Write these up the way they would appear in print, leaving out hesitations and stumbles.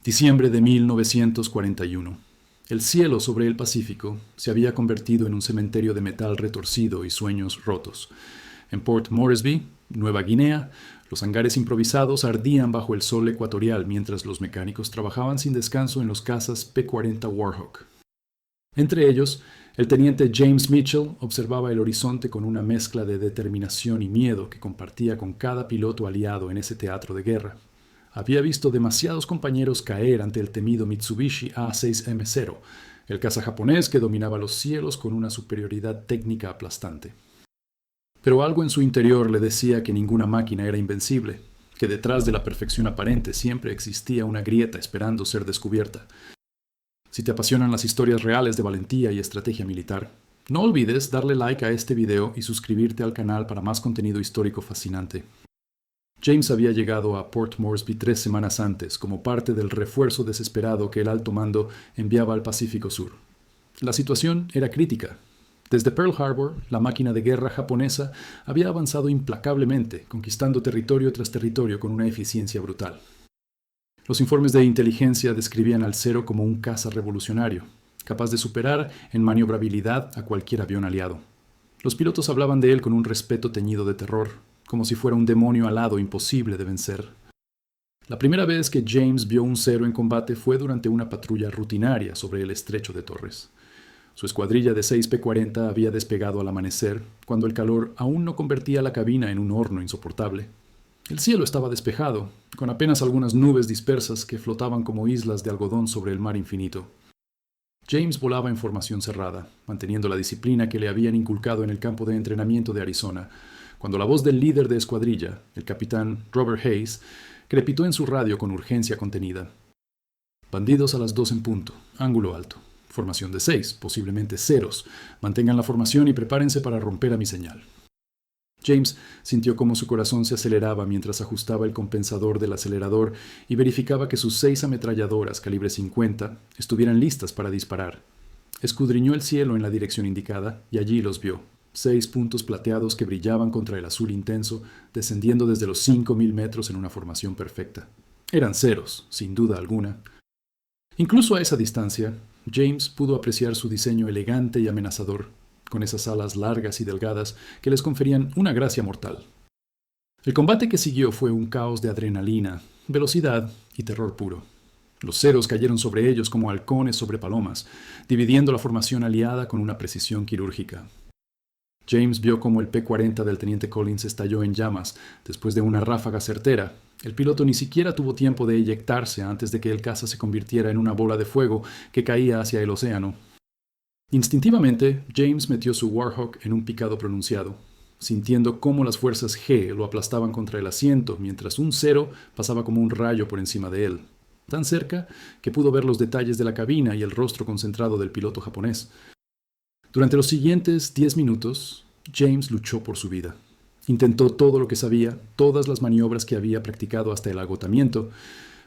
Diciembre de 1941. El cielo sobre el Pacífico se había convertido en un cementerio de metal retorcido y sueños rotos. En Port Moresby, Nueva Guinea, los hangares improvisados ardían bajo el sol ecuatorial mientras los mecánicos trabajaban sin descanso en los cazas P-40 Warhawk. Entre ellos, el teniente James Mitchell observaba el horizonte con una mezcla de determinación y miedo que compartía con cada piloto aliado en ese teatro de guerra. Había visto demasiados compañeros caer ante el temido Mitsubishi A6M0, el caza japonés que dominaba los cielos con una superioridad técnica aplastante. Pero algo en su interior le decía que ninguna máquina era invencible, que detrás de la perfección aparente siempre existía una grieta esperando ser descubierta. Si te apasionan las historias reales de valentía y estrategia militar, no olvides darle like a este video y suscribirte al canal para más contenido histórico fascinante. James había llegado a Port Moresby 3 semanas antes como parte del refuerzo desesperado que el alto mando enviaba al Pacífico Sur. La situación era crítica. Desde Pearl Harbor, la máquina de guerra japonesa había avanzado implacablemente, conquistando territorio tras territorio con una eficiencia brutal. Los informes de inteligencia describían al Zero como un caza revolucionario, capaz de superar en maniobrabilidad a cualquier avión aliado. Los pilotos hablaban de él con un respeto teñido de terror, como si fuera un demonio alado imposible de vencer. La primera vez que James vio un Zero en combate fue durante una patrulla rutinaria sobre el estrecho de Torres. Su escuadrilla de 6 P-40 había despegado al amanecer, cuando el calor aún no convertía la cabina en un horno insoportable. El cielo estaba despejado, con apenas algunas nubes dispersas que flotaban como islas de algodón sobre el mar infinito. James volaba en formación cerrada, manteniendo la disciplina que le habían inculcado en el campo de entrenamiento de Arizona, cuando la voz del líder de escuadrilla, el capitán Robert Hayes, crepitó en su radio con urgencia contenida. Bandidos a las 2 en punto, ángulo alto, formación de 6, posiblemente ceros. Mantengan la formación y prepárense para romper a mi señal. James sintió cómo su corazón se aceleraba mientras ajustaba el compensador del acelerador y verificaba que sus 6 ametralladoras calibre 50 estuvieran listas para disparar. Escudriñó el cielo en la dirección indicada y allí los vio. 6 puntos plateados que brillaban contra el azul intenso, descendiendo desde los 5.000 metros en una formación perfecta. Eran ceros, sin duda alguna. Incluso a esa distancia, James pudo apreciar su diseño elegante y amenazador, con esas alas largas y delgadas que les conferían una gracia mortal. El combate que siguió fue un caos de adrenalina, velocidad y terror puro. Los Zeros cayeron sobre ellos como halcones sobre palomas, dividiendo la formación aliada con una precisión quirúrgica. James vio cómo el P-40 del teniente Collins estalló en llamas después de una ráfaga certera. El piloto ni siquiera tuvo tiempo de eyectarse antes de que el caza se convirtiera en una bola de fuego que caía hacia el océano. Instintivamente, James metió su Warhawk en un picado pronunciado, sintiendo cómo las fuerzas G lo aplastaban contra el asiento mientras un Zero pasaba como un rayo por encima de él, tan cerca que pudo ver los detalles de la cabina y el rostro concentrado del piloto japonés. Durante los siguientes 10 minutos, James luchó por su vida. Intentó todo lo que sabía, todas las maniobras que había practicado hasta el agotamiento,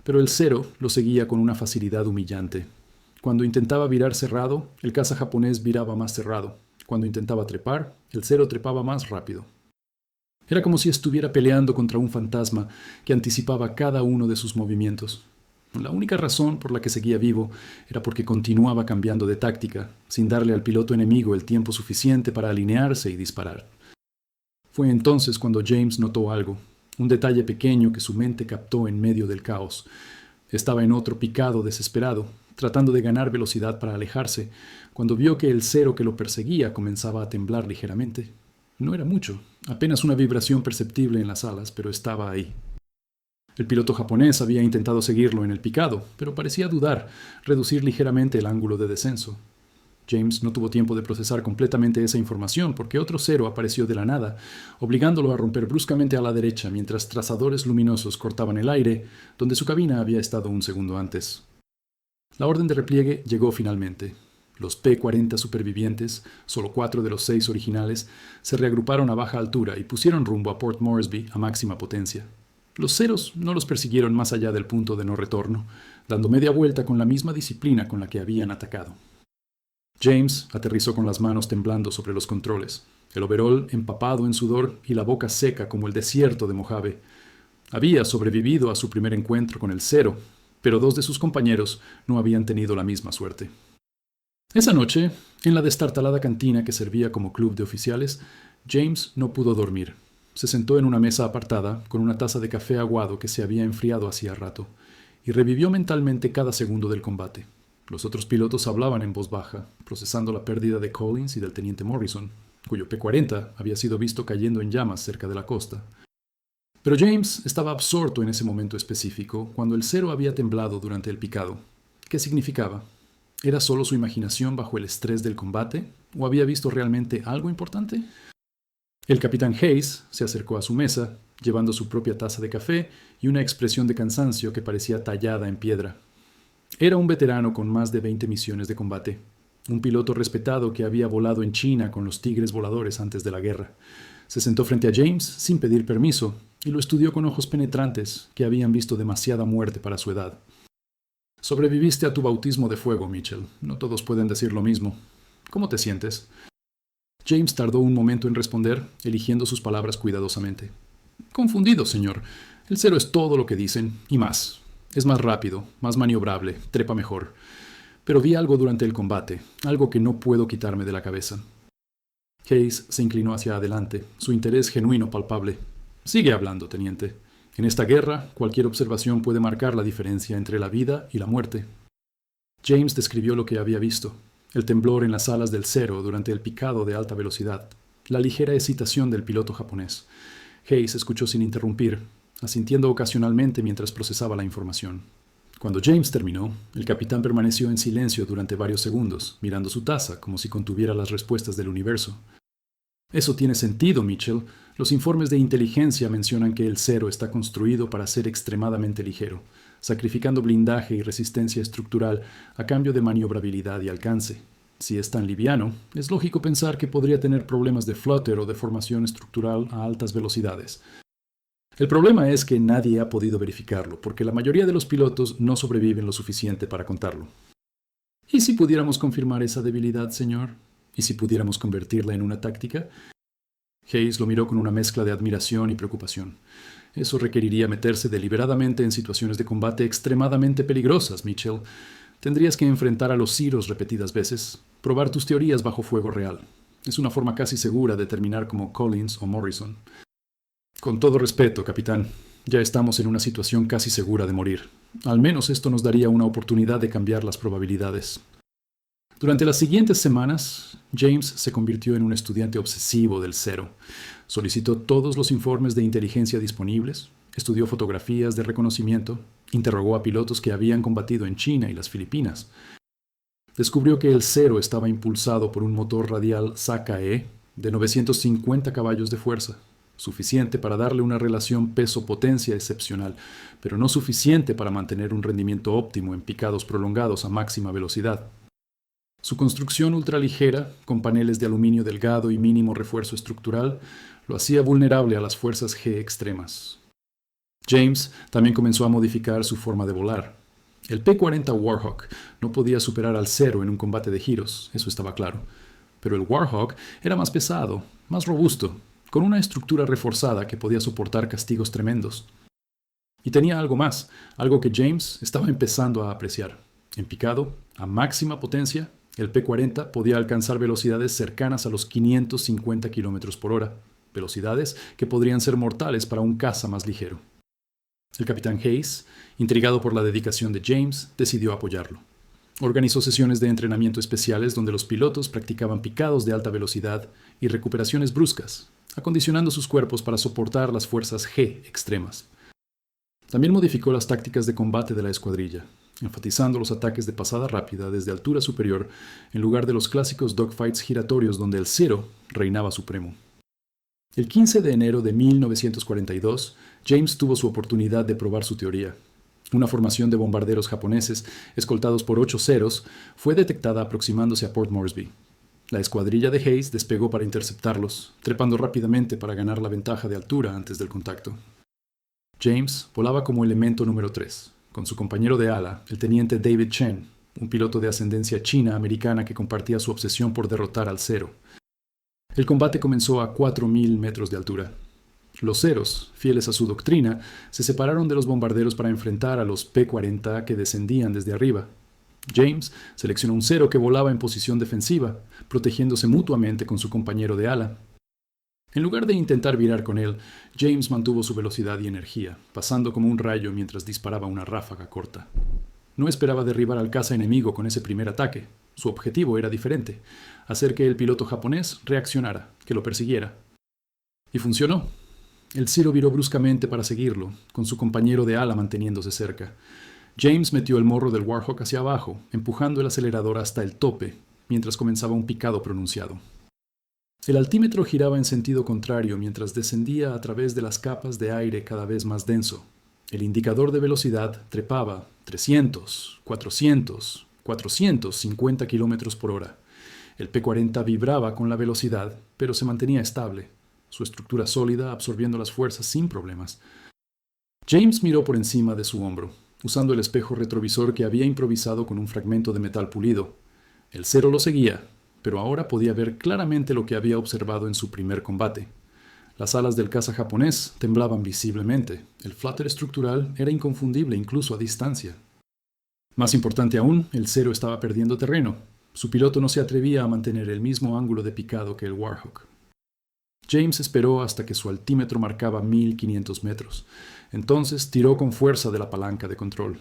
pero el Zero lo seguía con una facilidad humillante. Cuando intentaba virar cerrado, el caza japonés viraba más cerrado. Cuando intentaba trepar, el Zero trepaba más rápido. Era como si estuviera peleando contra un fantasma que anticipaba cada uno de sus movimientos. La única razón por la que seguía vivo era porque continuaba cambiando de táctica, sin darle al piloto enemigo el tiempo suficiente para alinearse y disparar. Fue entonces cuando James notó algo, un detalle pequeño que su mente captó en medio del caos. Estaba en otro picado desesperado, tratando de ganar velocidad para alejarse, cuando vio que el Zero que lo perseguía comenzaba a temblar ligeramente. No era mucho, apenas una vibración perceptible en las alas, pero estaba ahí. El piloto japonés había intentado seguirlo en el picado, pero parecía dudar, reducir ligeramente el ángulo de descenso. James no tuvo tiempo de procesar completamente esa información porque otro Zero apareció de la nada, obligándolo a romper bruscamente a la derecha mientras trazadores luminosos cortaban el aire donde su cabina había estado un segundo antes. La orden de repliegue llegó finalmente. Los P-40 supervivientes, solo 4 de los 6 originales, se reagruparon a baja altura y pusieron rumbo a Port Moresby a máxima potencia. Los Zeros no los persiguieron más allá del punto de no retorno, dando media vuelta con la misma disciplina con la que habían atacado. James aterrizó con las manos temblando sobre los controles, el overol empapado en sudor y la boca seca como el desierto de Mojave. Había sobrevivido a su primer encuentro con el Zero, pero 2 de sus compañeros no habían tenido la misma suerte. Esa noche, en la destartalada cantina que servía como club de oficiales, James no pudo dormir. Se sentó en una mesa apartada con una taza de café aguado que se había enfriado hacía rato, y revivió mentalmente cada segundo del combate. Los otros pilotos hablaban en voz baja, procesando la pérdida de Collins y del teniente Morrison, cuyo P-40 había sido visto cayendo en llamas cerca de la costa. Pero James estaba absorto en ese momento específico, cuando el cero había temblado durante el picado. ¿Qué significaba? ¿Era solo su imaginación bajo el estrés del combate? ¿O había visto realmente algo importante? El capitán Hayes se acercó a su mesa, llevando su propia taza de café y una expresión de cansancio que parecía tallada en piedra. Era un veterano con más de 20 misiones de combate, un piloto respetado que había volado en China con los tigres voladores antes de la guerra. Se sentó frente a James sin pedir permiso y lo estudió con ojos penetrantes que habían visto demasiada muerte para su edad. Sobreviviste a tu bautismo de fuego, Mitchell. No todos pueden decir lo mismo. ¿Cómo te sientes? James tardó un momento en responder, eligiendo sus palabras cuidadosamente. Confundido, señor. El cero es todo lo que dicen, y más. Es más rápido, más maniobrable, trepa mejor. Pero vi algo durante el combate, algo que no puedo quitarme de la cabeza. Hayes se inclinó hacia adelante, su interés genuino palpable. Sigue hablando, teniente. En esta guerra, cualquier observación puede marcar la diferencia entre la vida y la muerte. James describió lo que había visto. El temblor en las alas del cero durante el picado de alta velocidad. La ligera excitación del piloto japonés. Hayes escuchó sin interrumpir, asintiendo ocasionalmente mientras procesaba la información. Cuando James terminó, el capitán permaneció en silencio durante varios segundos, mirando su taza como si contuviera las respuestas del universo. Eso tiene sentido, Mitchell. Los informes de inteligencia mencionan que el cero está construido para ser extremadamente ligero, sacrificando blindaje y resistencia estructural a cambio de maniobrabilidad y alcance. Si es tan liviano, es lógico pensar que podría tener problemas de flutter o deformación estructural a altas velocidades. El problema es que nadie ha podido verificarlo, porque la mayoría de los pilotos no sobreviven lo suficiente para contarlo. ¿Y si pudiéramos confirmar esa debilidad, señor? ¿Y si pudiéramos convertirla en una táctica? Hayes lo miró con una mezcla de admiración y preocupación. Eso requeriría meterse deliberadamente en situaciones de combate extremadamente peligrosas, Mitchell. Tendrías que enfrentar a los Zeros repetidas veces, probar tus teorías bajo fuego real. Es una forma casi segura de terminar como Collins o Morrison. Con todo respeto, capitán, ya estamos en una situación casi segura de morir. Al menos esto nos daría una oportunidad de cambiar las probabilidades. Durante las siguientes semanas, James se convirtió en un estudiante obsesivo del cero. Solicitó todos los informes de inteligencia disponibles, estudió fotografías de reconocimiento, interrogó a pilotos que habían combatido en China y las Filipinas. Descubrió que el cero estaba impulsado por un motor radial Saka-E de 950 caballos de fuerza, suficiente para darle una relación peso-potencia excepcional, pero no suficiente para mantener un rendimiento óptimo en picados prolongados a máxima velocidad. Su construcción ultraligera, con paneles de aluminio delgado y mínimo refuerzo estructural, lo hacía vulnerable a las fuerzas G extremas. James también comenzó a modificar su forma de volar. El P-40 Warhawk no podía superar al cero en un combate de giros, eso estaba claro. Pero el Warhawk era más pesado, más robusto, con una estructura reforzada que podía soportar castigos tremendos. Y tenía algo más, algo que James estaba empezando a apreciar. En picado, a máxima potencia, el P-40 podía alcanzar velocidades cercanas a los 550 km por hora, velocidades que podrían ser mortales para un caza más ligero. El capitán Hayes, intrigado por la dedicación de James, decidió apoyarlo. Organizó sesiones de entrenamiento especiales donde los pilotos practicaban picados de alta velocidad y recuperaciones bruscas, acondicionando sus cuerpos para soportar las fuerzas G extremas. También modificó las tácticas de combate de la escuadrilla, enfatizando los ataques de pasada rápida desde altura superior en lugar de los clásicos dogfights giratorios donde el cero reinaba supremo. El 15 de enero de 1942, James tuvo su oportunidad de probar su teoría. Una formación de bombarderos japoneses, escoltados por 8 ceros, fue detectada aproximándose a Port Moresby. La escuadrilla de Hayes despegó para interceptarlos, trepando rápidamente para ganar la ventaja de altura antes del contacto. James volaba como elemento número 3, con su compañero de ala, el teniente David Chen, un piloto de ascendencia china-americana que compartía su obsesión por derrotar al cero. El combate comenzó a 4.000 metros de altura. Los Zeros, fieles a su doctrina, se separaron de los bombarderos para enfrentar a los P-40 que descendían desde arriba. James seleccionó un Zero que volaba en posición defensiva, protegiéndose mutuamente con su compañero de ala. En lugar de intentar virar con él, James mantuvo su velocidad y energía, pasando como un rayo mientras disparaba una ráfaga corta. No esperaba derribar al caza enemigo con ese primer ataque. Su objetivo era diferente: hacer que el piloto japonés reaccionara, que lo persiguiera. Y funcionó. El Zero viró bruscamente para seguirlo, con su compañero de ala manteniéndose cerca. James metió el morro del Warhawk hacia abajo, empujando el acelerador hasta el tope, mientras comenzaba un picado pronunciado. El altímetro giraba en sentido contrario mientras descendía a través de las capas de aire cada vez más denso. El indicador de velocidad trepaba 300, 400, 450 kilómetros por hora. El P-40 vibraba con la velocidad, pero se mantenía estable, su estructura sólida absorbiendo las fuerzas sin problemas. James miró por encima de su hombro, usando el espejo retrovisor que había improvisado con un fragmento de metal pulido. El Zero lo seguía, pero ahora podía ver claramente lo que había observado en su primer combate. Las alas del caza japonés temblaban visiblemente. El flutter estructural era inconfundible incluso a distancia. Más importante aún, el Zero estaba perdiendo terreno. Su piloto no se atrevía a mantener el mismo ángulo de picado que el Warhawk. James esperó hasta que su altímetro marcaba 1500 metros. Entonces tiró con fuerza de la palanca de control.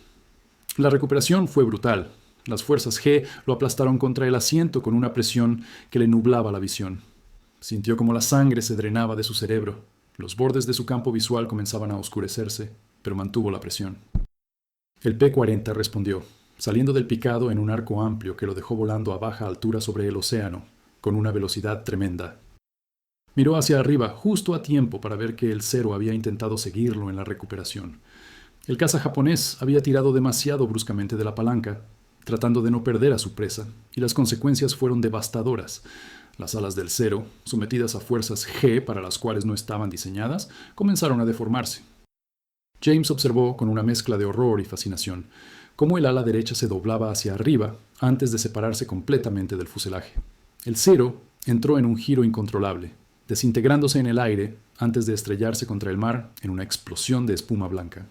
La recuperación fue brutal. Las fuerzas G lo aplastaron contra el asiento con una presión que le nublaba la visión. Sintió como la sangre se drenaba de su cerebro. Los bordes de su campo visual comenzaban a oscurecerse, pero mantuvo la presión. El P-40 respondió, saliendo del picado en un arco amplio que lo dejó volando a baja altura sobre el océano, con una velocidad tremenda. Miró hacia arriba justo a tiempo para ver que el Zero había intentado seguirlo en la recuperación. El caza japonés había tirado demasiado bruscamente de la palanca, tratando de no perder a su presa, y las consecuencias fueron devastadoras. Las alas del Zero, sometidas a fuerzas G para las cuales no estaban diseñadas, comenzaron a deformarse. James observó con una mezcla de horror y fascinación cómo el ala derecha se doblaba hacia arriba antes de separarse completamente del fuselaje. El Zero entró en un giro incontrolable, desintegrándose en el aire antes de estrellarse contra el mar en una explosión de espuma blanca.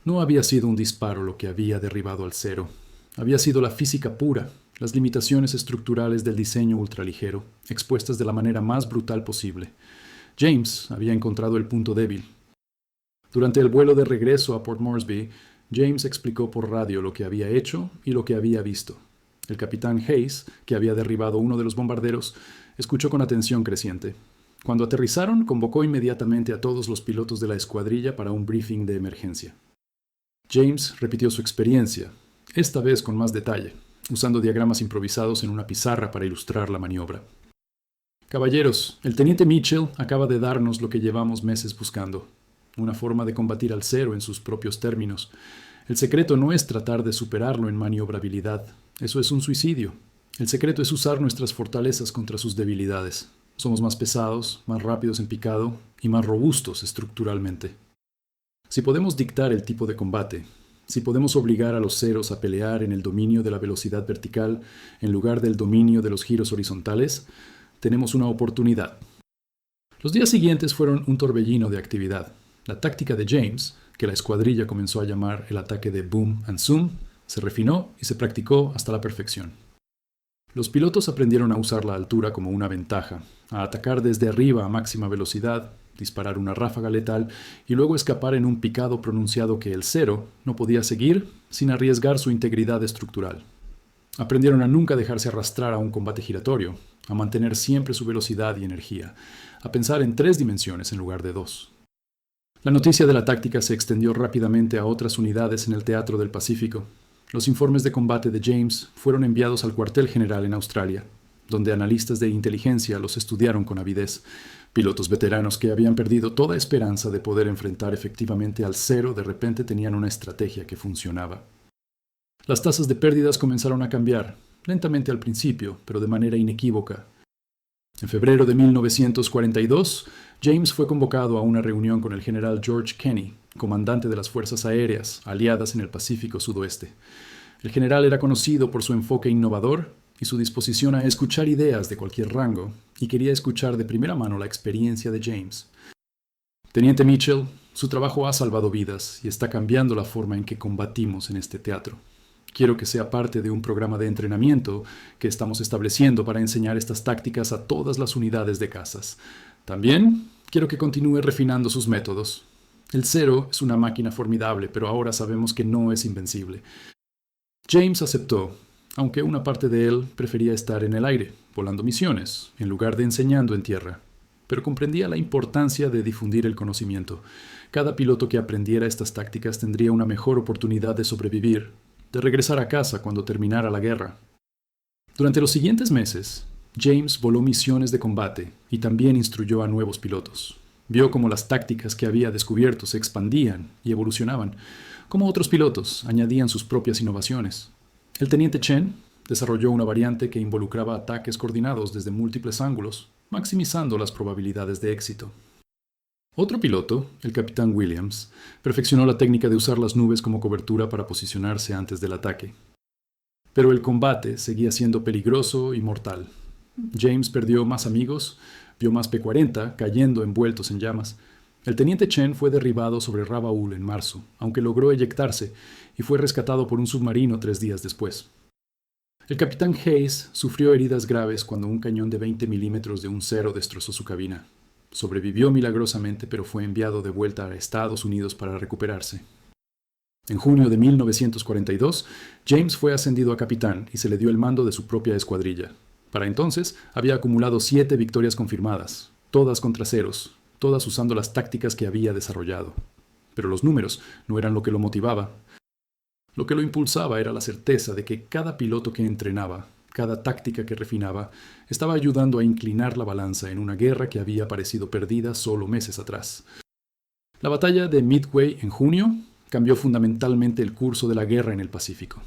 No había sido un disparo lo que había derribado al Zero. Había sido la física pura, las limitaciones estructurales del diseño ultraligero, expuestas de la manera más brutal posible. James había encontrado el punto débil. Durante el vuelo de regreso a Port Moresby, James explicó por radio lo que había hecho y lo que había visto. El capitán Hayes, que había derribado uno de los bombarderos, escuchó con atención creciente. Cuando aterrizaron, convocó inmediatamente a todos los pilotos de la escuadrilla para un briefing de emergencia. James repitió su experiencia, esta vez con más detalle, usando diagramas improvisados en una pizarra para ilustrar la maniobra. Caballeros, el teniente Mitchell acaba de darnos lo que llevamos meses buscando, una forma de combatir al Zero en sus propios términos. El secreto no es tratar de superarlo en maniobrabilidad, eso es un suicidio. El secreto es usar nuestras fortalezas contra sus debilidades. Somos más pesados, más rápidos en picado y más robustos estructuralmente. Si podemos dictar el tipo de combate, si podemos obligar a los Zeros a pelear en el dominio de la velocidad vertical en lugar del dominio de los giros horizontales, tenemos una oportunidad. Los días siguientes fueron un torbellino de actividad. La táctica de James, que la escuadrilla comenzó a llamar el ataque de Boom and Zoom, se refinó y se practicó hasta la perfección. Los pilotos aprendieron a usar la altura como una ventaja, a atacar desde arriba a máxima velocidad, disparar una ráfaga letal y luego escapar en un picado pronunciado que el Zero no podía seguir sin arriesgar su integridad estructural. Aprendieron a nunca dejarse arrastrar a un combate giratorio, a mantener siempre su velocidad y energía, a pensar en 3 dimensiones en lugar de 2. La noticia de la táctica se extendió rápidamente a otras unidades en el Teatro del Pacífico. Los informes de combate de James fueron enviados al cuartel general en Australia, donde analistas de inteligencia los estudiaron con avidez. Pilotos veteranos que habían perdido toda esperanza de poder enfrentar efectivamente al Zero de repente tenían una estrategia que funcionaba. Las tasas de pérdidas comenzaron a cambiar, lentamente al principio, pero de manera inequívoca. En febrero de 1942, James fue convocado a una reunión con el general George Kenney, comandante de las Fuerzas Aéreas aliadas en el Pacífico Sudoeste. El general era conocido por su enfoque innovador y su disposición a escuchar ideas de cualquier rango, y quería escuchar de primera mano la experiencia de James. Teniente Mitchell, su trabajo ha salvado vidas y está cambiando la forma en que combatimos en este teatro. Quiero que sea parte de un programa de entrenamiento que estamos estableciendo para enseñar estas tácticas a todas las unidades de cazas. También quiero que continúe refinando sus métodos. El Cero es una máquina formidable, pero ahora sabemos que no es invencible. James aceptó, aunque una parte de él prefería estar en el aire, volando misiones, en lugar de enseñando en tierra. Pero comprendía la importancia de difundir el conocimiento. Cada piloto que aprendiera estas tácticas tendría una mejor oportunidad de sobrevivir, de regresar a casa cuando terminara la guerra. Durante los siguientes meses, James voló misiones de combate y también instruyó a nuevos pilotos. Vio cómo las tácticas que había descubierto se expandían y evolucionaban, cómo otros pilotos añadían sus propias innovaciones. El teniente Chen desarrolló una variante que involucraba ataques coordinados desde múltiples ángulos, maximizando las probabilidades de éxito. Otro piloto, el capitán Williams, perfeccionó la técnica de usar las nubes como cobertura para posicionarse antes del ataque. Pero el combate seguía siendo peligroso y mortal. James perdió más amigos, vio más P-40 cayendo envueltos en llamas. El teniente Chen fue derribado sobre Rabaul en marzo, aunque logró eyectarse y fue rescatado por un submarino 3 días después. El capitán Hayes sufrió heridas graves cuando un cañón de 20 milímetros de un Cero destrozó su cabina. Sobrevivió milagrosamente, pero fue enviado de vuelta a Estados Unidos para recuperarse. En junio de 1942, James fue ascendido a capitán y se le dio el mando de su propia escuadrilla. Para entonces, había acumulado 7 victorias confirmadas, todas contra ceros, todas usando las tácticas que había desarrollado. Pero los números no eran lo que lo motivaba. Lo que lo impulsaba era la certeza de que cada piloto que entrenaba, cada táctica que refinaba, estaba ayudando a inclinar la balanza en una guerra que había parecido perdida solo meses atrás. La batalla de Midway en junio cambió fundamentalmente el curso de la guerra en el Pacífico.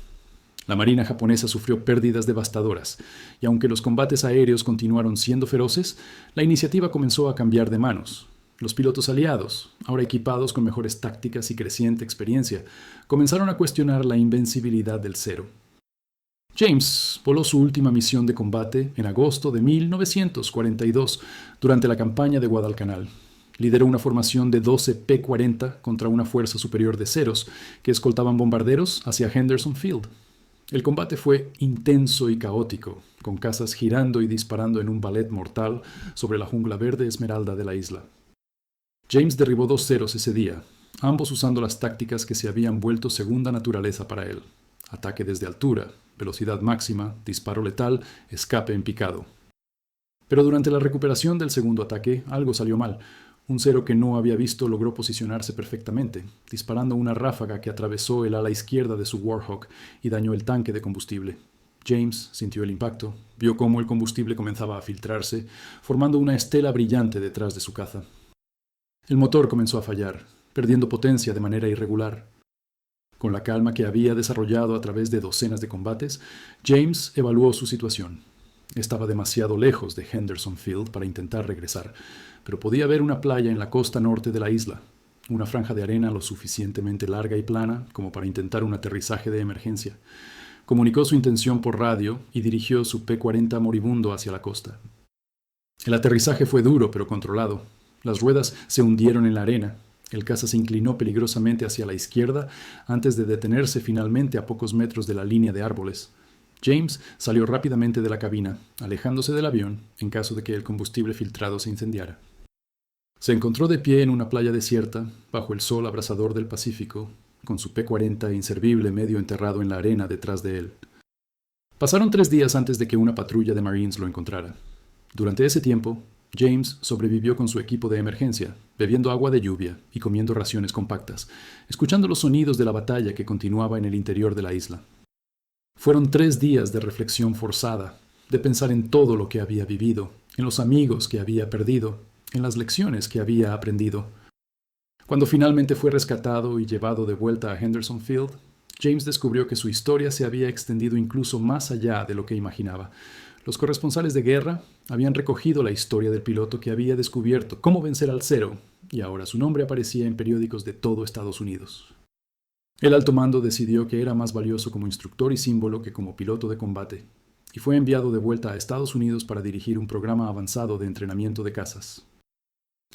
La marina japonesa sufrió pérdidas devastadoras, y aunque los combates aéreos continuaron siendo feroces, la iniciativa comenzó a cambiar de manos. Los pilotos aliados, ahora equipados con mejores tácticas y creciente experiencia, comenzaron a cuestionar la invencibilidad del Cero. James voló su última misión de combate en agosto de 1942 durante la campaña de Guadalcanal. Lideró una formación de 12 P-40 contra una fuerza superior de Ceros que escoltaban bombarderos hacia Henderson Field. El combate fue intenso y caótico, con cazas girando y disparando en un ballet mortal sobre la jungla verde esmeralda de la isla. James derribó 2 Ceros ese día, ambos usando las tácticas que se habían vuelto segunda naturaleza para él: ataque desde altura, velocidad máxima, disparo letal, escape en picado. Pero durante la recuperación del segundo ataque, algo salió mal. Un Cero que no había visto logró posicionarse perfectamente, disparando una ráfaga que atravesó el ala izquierda de su Warhawk y dañó el tanque de combustible. James sintió el impacto, vio cómo el combustible comenzaba a filtrarse, formando una estela brillante detrás de su caza. El motor comenzó a fallar, perdiendo potencia de manera irregular. Con la calma que había desarrollado a través de docenas de combates, James evaluó su situación. Estaba demasiado lejos de Henderson Field para intentar regresar, pero podía ver una playa en la costa norte de la isla, una franja de arena lo suficientemente larga y plana como para intentar un aterrizaje de emergencia. Comunicó su intención por radio y dirigió su P-40 moribundo hacia la costa. El aterrizaje fue duro pero controlado. Las ruedas se hundieron en la arena. El caza se inclinó peligrosamente hacia la izquierda antes de detenerse finalmente a pocos metros de la línea de árboles. James salió rápidamente de la cabina, alejándose del avión en caso de que el combustible filtrado se incendiara. Se encontró de pie en una playa desierta, bajo el sol abrasador del Pacífico, con su P-40 inservible medio enterrado en la arena detrás de él. Pasaron 3 días antes de que una patrulla de Marines lo encontrara. Durante ese tiempo, James sobrevivió con su equipo de emergencia, bebiendo agua de lluvia y comiendo raciones compactas, escuchando los sonidos de la batalla que continuaba en el interior de la isla. Fueron 3 días de reflexión forzada, de pensar en todo lo que había vivido, en los amigos que había perdido, en las lecciones que había aprendido. Cuando finalmente fue rescatado y llevado de vuelta a Henderson Field, James descubrió que su historia se había extendido incluso más allá de lo que imaginaba. Los corresponsales de guerra habían recogido la historia del piloto que había descubierto cómo vencer al Cero, y ahora su nombre aparecía en periódicos de todo Estados Unidos. El alto mando decidió que era más valioso como instructor y símbolo que como piloto de combate, y fue enviado de vuelta a Estados Unidos para dirigir un programa avanzado de entrenamiento de cazas.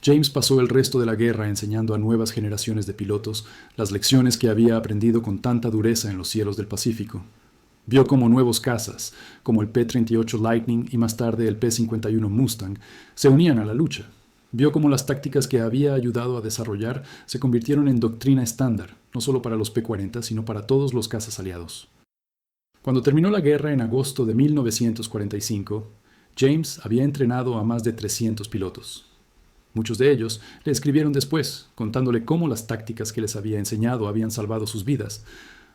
James pasó el resto de la guerra enseñando a nuevas generaciones de pilotos las lecciones que había aprendido con tanta dureza en los cielos del Pacífico. Vio cómo nuevos cazas, como el P-38 Lightning y más tarde el P-51 Mustang, se unían a la lucha. Vio cómo las tácticas que había ayudado a desarrollar se convirtieron en doctrina estándar, no solo para los P-40, sino para todos los cazas aliados. Cuando terminó la guerra en agosto de 1945, James había entrenado a más de 300 pilotos. Muchos de ellos le escribieron después, contándole cómo las tácticas que les había enseñado habían salvado sus vidas.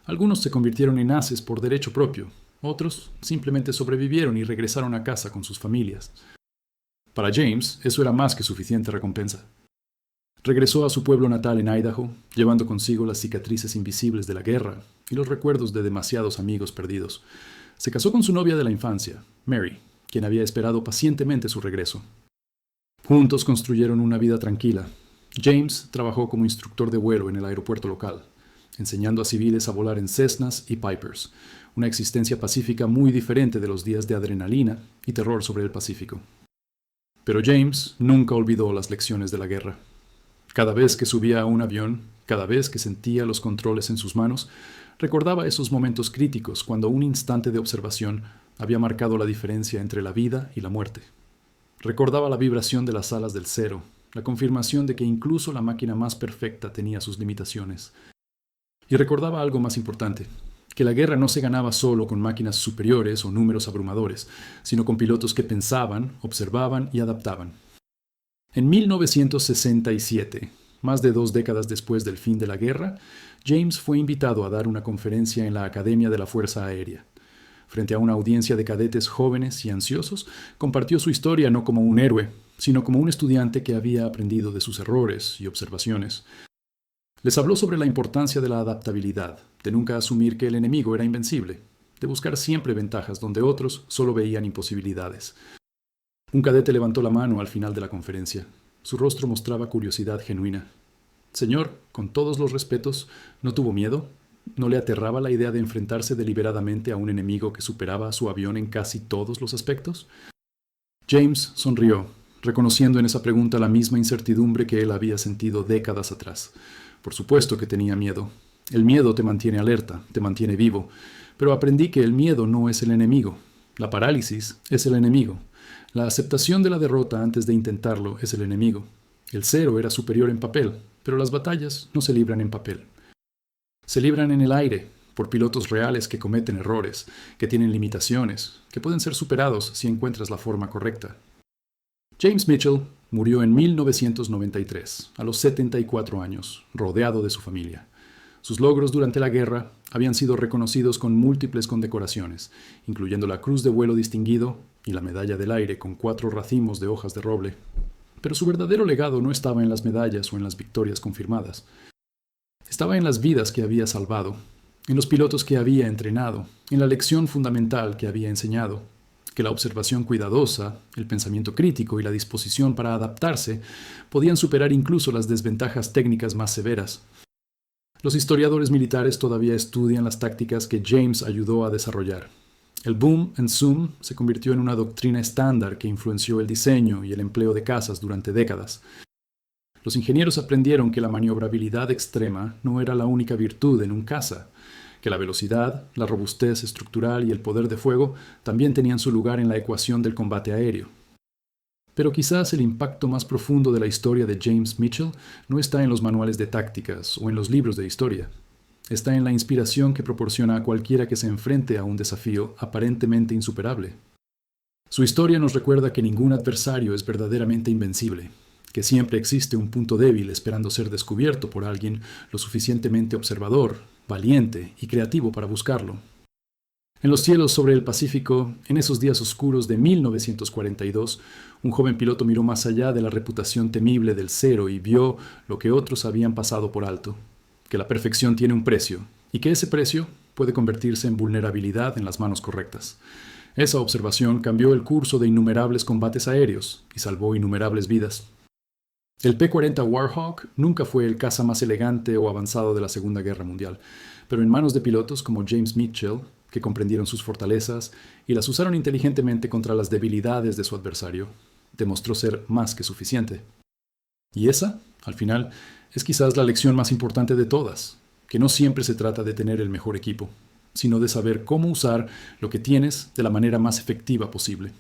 Algunos se convirtieron en ases por derecho propio, otros simplemente sobrevivieron y regresaron a casa con sus familias. Para James, eso era más que suficiente recompensa. Regresó a su pueblo natal en Idaho, llevando consigo las cicatrices invisibles de la guerra y los recuerdos de demasiados amigos perdidos. Se casó con su novia de la infancia, Mary, quien había esperado pacientemente su regreso. Juntos construyeron una vida tranquila. James trabajó como instructor de vuelo en el aeropuerto local, enseñando a civiles a volar en Cessnas y Pipers, una existencia pacífica muy diferente de los días de adrenalina y terror sobre el Pacífico. Pero James nunca olvidó las lecciones de la guerra. Cada vez que subía a un avión, cada vez que sentía los controles en sus manos, recordaba esos momentos críticos cuando un instante de observación había marcado la diferencia entre la vida y la muerte. Recordaba la vibración de las alas del cero, la confirmación de que incluso la máquina más perfecta tenía sus limitaciones. Y recordaba algo más importante, que la guerra no se ganaba solo con máquinas superiores o números abrumadores, sino con pilotos que pensaban, observaban y adaptaban. En 1967, más de 2 décadas después del fin de la guerra, James fue invitado a dar una conferencia en la Academia de la Fuerza Aérea. Frente a una audiencia de cadetes jóvenes y ansiosos, compartió su historia no como un héroe, sino como un estudiante que había aprendido de sus errores y observaciones. Les habló sobre la importancia de la adaptabilidad, de nunca asumir que el enemigo era invencible, de buscar siempre ventajas donde otros solo veían imposibilidades. Un cadete levantó la mano al final de la conferencia. Su rostro mostraba curiosidad genuina. Señor, con todos los respetos, ¿no tuvo miedo? ¿No le aterraba la idea de enfrentarse deliberadamente a un enemigo que superaba a su avión en casi todos los aspectos? James sonrió, reconociendo en esa pregunta la misma incertidumbre que él había sentido décadas atrás. Por supuesto que tenía miedo. El miedo te mantiene alerta, te mantiene vivo, pero aprendí que el miedo no es el enemigo. La parálisis es el enemigo. La aceptación de la derrota antes de intentarlo es el enemigo. El cero era superior en papel, pero las batallas no se libran en papel. Se libran en el aire, por pilotos reales que cometen errores, que tienen limitaciones, que pueden ser superados si encuentras la forma correcta. James Mitchell murió en 1993, a los 74 años, rodeado de su familia. Sus logros durante la guerra habían sido reconocidos con múltiples condecoraciones, incluyendo la Cruz de Vuelo Distinguido y la Medalla del Aire con 4 racimos de hojas de roble. Pero su verdadero legado no estaba en las medallas o en las victorias confirmadas. Estaba en las vidas que había salvado, en los pilotos que había entrenado, en la lección fundamental que había enseñado, que la observación cuidadosa, el pensamiento crítico y la disposición para adaptarse podían superar incluso las desventajas técnicas más severas. Los historiadores militares todavía estudian las tácticas que James ayudó a desarrollar. El boom and zoom se convirtió en una doctrina estándar que influenció el diseño y el empleo de cazas durante décadas. Los ingenieros aprendieron que la maniobrabilidad extrema no era la única virtud en un caza, que la velocidad, la robustez estructural y el poder de fuego también tenían su lugar en la ecuación del combate aéreo. Pero quizás el impacto más profundo de la historia de James Mitchell no está en los manuales de tácticas o en los libros de historia. Está en la inspiración que proporciona a cualquiera que se enfrente a un desafío aparentemente insuperable. Su historia nos recuerda que ningún adversario es verdaderamente invencible, que siempre existe un punto débil esperando ser descubierto por alguien lo suficientemente observador, valiente y creativo para buscarlo. En los cielos sobre el Pacífico, en esos días oscuros de 1942, un joven piloto miró más allá de la reputación temible del cero y vio lo que otros habían pasado por alto, que la perfección tiene un precio y que ese precio puede convertirse en vulnerabilidad en las manos correctas. Esa observación cambió el curso de innumerables combates aéreos y salvó innumerables vidas. El P-40 Warhawk nunca fue el caza más elegante o avanzado de la Segunda Guerra Mundial, pero en manos de pilotos como James Mitchell, que comprendieron sus fortalezas y las usaron inteligentemente contra las debilidades de su adversario, demostró ser más que suficiente. Y esa, al final, es quizás la lección más importante de todas, que no siempre se trata de tener el mejor equipo, sino de saber cómo usar lo que tienes de la manera más efectiva posible.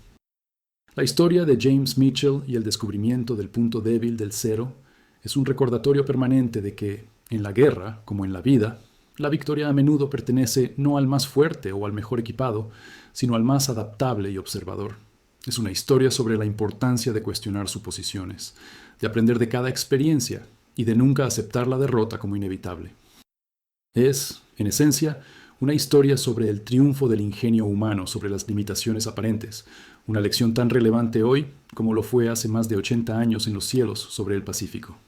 La historia de James Mitchell y el descubrimiento del punto débil del cero es un recordatorio permanente de que, en la guerra, como en la vida, la victoria a menudo pertenece no al más fuerte o al mejor equipado, sino al más adaptable y observador. Es una historia sobre la importancia de cuestionar suposiciones, de aprender de cada experiencia y de nunca aceptar la derrota como inevitable. Es, en esencia, una historia sobre el triunfo del ingenio humano sobre las limitaciones aparentes, una lección tan relevante hoy como lo fue hace más de 80 años en los cielos sobre el Pacífico.